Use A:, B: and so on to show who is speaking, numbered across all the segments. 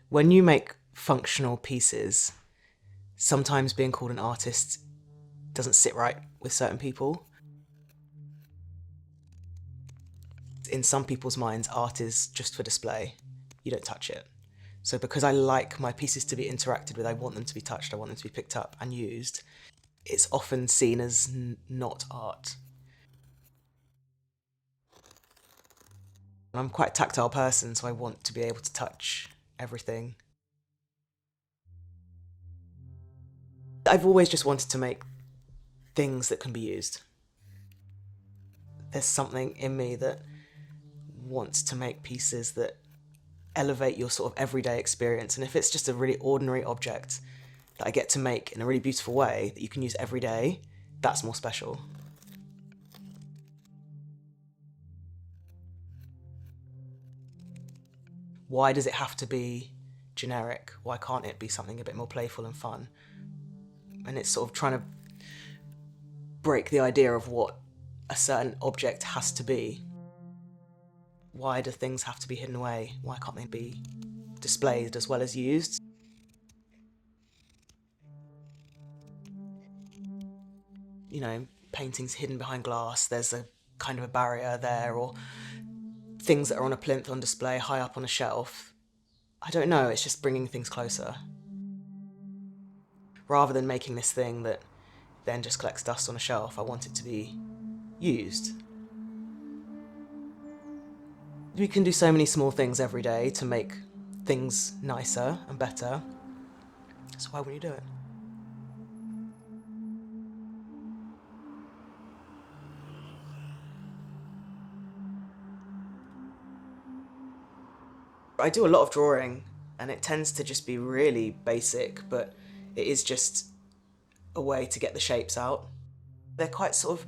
A: When you make functional pieces, sometimes being called an artist doesn't sit right with certain people. In some people's minds, art is just for display. You don't touch it. So because I like my pieces to be interacted with, I want them to be touched, I want them to be picked up and used, it's often seen as not art. I'm quite a tactile person, so I want to be able to touch everything. I've always just wanted to make things that can be used. There's something in me that wants to make pieces that elevate your sort of everyday experience. And if it's just a really ordinary object that I get to make in a really beautiful way that you can use every day, that's more special. Why does it have to be generic? Why can't it be something a bit more playful and fun? And it's sort of trying to break the idea of what a certain object has to be. Why do things have to be hidden away? Why can't they be displayed as well as used? You know, paintings hidden behind glass, there's a kind of a barrier there, or things that are on a plinth on display high up on a shelf. I don't know, it's just bringing things closer. Rather than making this thing that then just collects dust on a shelf, I want it to be used. We can do so many small things every day to make things nicer and better, so why wouldn't you do it? I do a lot of drawing, and it tends to just be really basic, but it is just a way to get the shapes out. They're quite sort of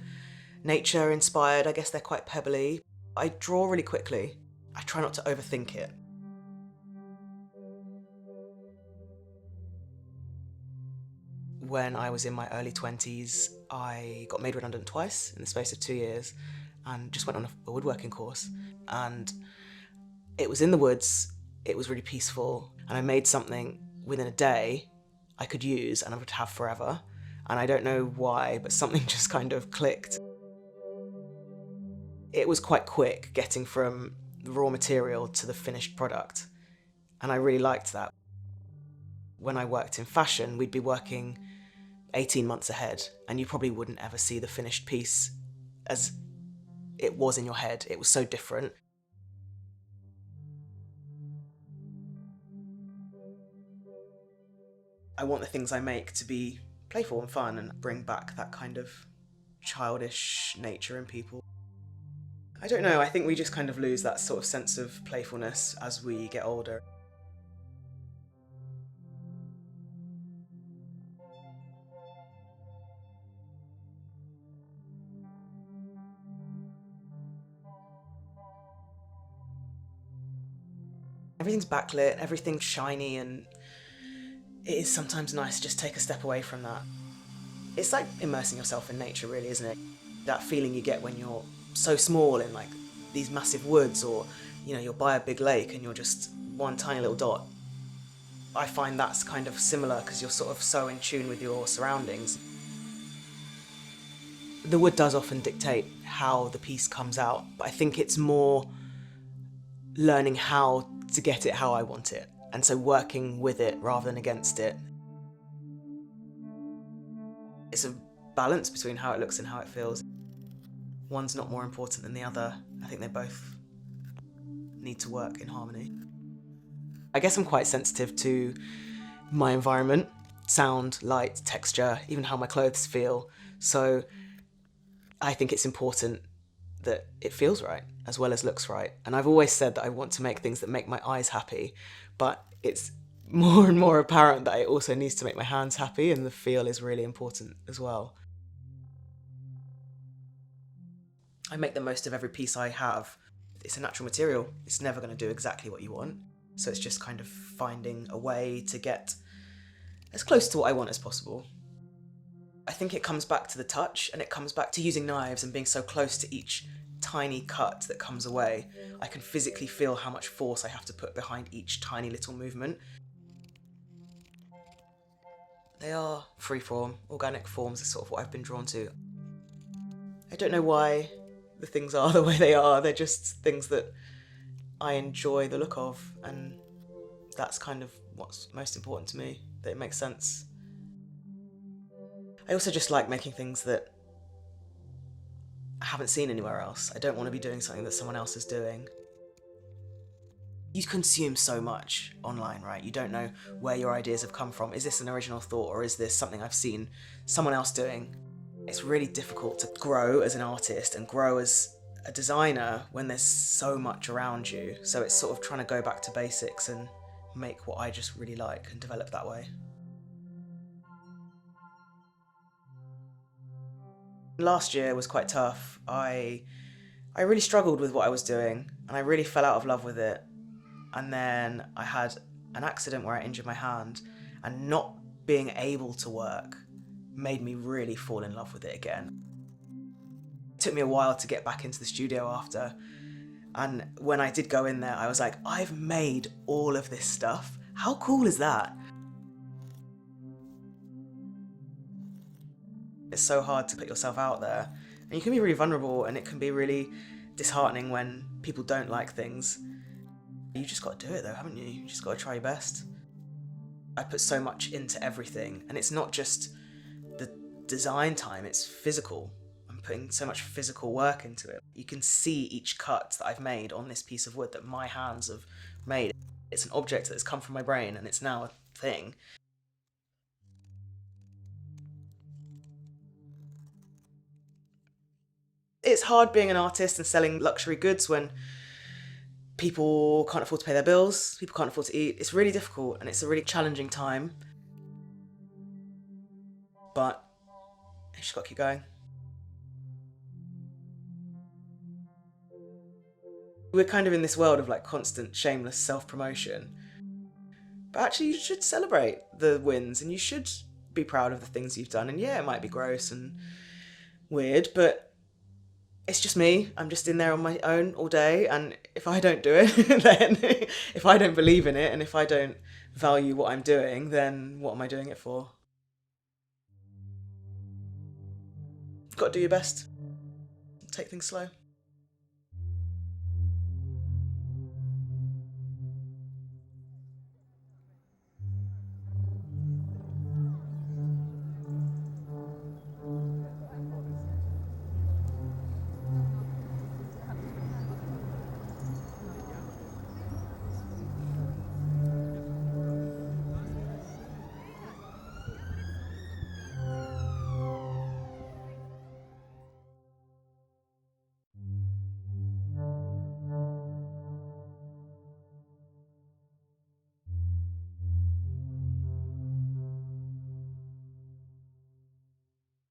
A: nature inspired, I guess they're quite pebbly. I draw really quickly. I try not to overthink it. When I was in my early 20s, I got made redundant twice in the space of 2 years and just went on a woodworking course. And it was in the woods, it was really peaceful, and I made something within a day I could use and I would have forever. And I don't know why, but something just kind of clicked. It was quite quick getting from the raw material to the finished product, and I really liked that. When I worked in fashion, we'd be working 18 months ahead, and you probably wouldn't ever see the finished piece as it was in your head. It was so different. I want the things I make to be playful and fun and bring back that kind of childish nature in people. I don't know, I think we just kind of lose that sort of sense of playfulness as we get older. Everything's backlit, everything's shiny, and it is sometimes nice to just take a step away from that. It's like immersing yourself in nature, really, isn't it? That feeling you get when you're so small in like these massive woods, or you know, you're by a big lake and you're just one tiny little dot. I find that's kind of similar because you're sort of so in tune with your surroundings. The wood does often dictate how the piece comes out, but I think it's more learning how to get it how I want it, and so working with it rather than against it. It's a balance between how it looks and how it feels. One's not more important than the other. I think they both need to work in harmony. I guess I'm quite sensitive to my environment, sound, light, texture, even how my clothes feel. So I think it's important that it feels right as well as looks right. And I've always said that I want to make things that make my eyes happy, but it's more and more apparent that it also needs to make my hands happy, and the feel is really important as well. I make the most of every piece I have. It's a natural material. It's never going to do exactly what you want. So it's just kind of finding a way to get as close to what I want as possible. I think it comes back to the touch, and it comes back to using knives and being so close to each tiny cut that comes away, I can physically feel how much force I have to put behind each tiny little movement. They are freeform, organic forms is sort of what I've been drawn to. I don't know why the things are the way they are, they're just things that I enjoy the look of, and that's kind of what's most important to me, that it makes sense. I also just like making things that I haven't seen anywhere else. I don't want to be doing something that someone else is doing. You consume so much online, right? You don't know where your ideas have come from. Is this an original thought, or is this something I've seen someone else doing? It's really difficult to grow as an artist and grow as a designer when there's so much around you. So it's sort of trying to go back to basics and make what I just really like and develop that way. Last year was quite tough. I really struggled with what I was doing, and I really fell out of love with it. And then I had an accident where I injured my hand, and not being able to work made me really fall in love with it again. It took me a while to get back into the studio after, and when I did go in there, I was like, I've made all of this stuff. How cool is that? It's so hard to put yourself out there, and you can be really vulnerable, and it can be really disheartening when people don't like things. You just got to do it though, haven't you? You just got to try your best. I put so much into everything, and it's not just the design time, it's physical. I'm putting so much physical work into it. You can see each cut that I've made on this piece of wood that my hands have made. It's an object that's come from my brain, and it's now a thing. It's hard being an artist and selling luxury goods when people can't afford to pay their bills, people can't afford to eat. It's really difficult, and it's a really challenging time. But you just got to keep going. We're kind of in this world of like constant shameless self-promotion. But actually you should celebrate the wins, and you should be proud of the things you've done. And yeah, it might be gross and weird, but it's just me. I'm just in there on my own all day, and if I don't do it, then if I don't believe in it, and if I don't value what I'm doing, then what am I doing it for? Got to do your best. Take things slow.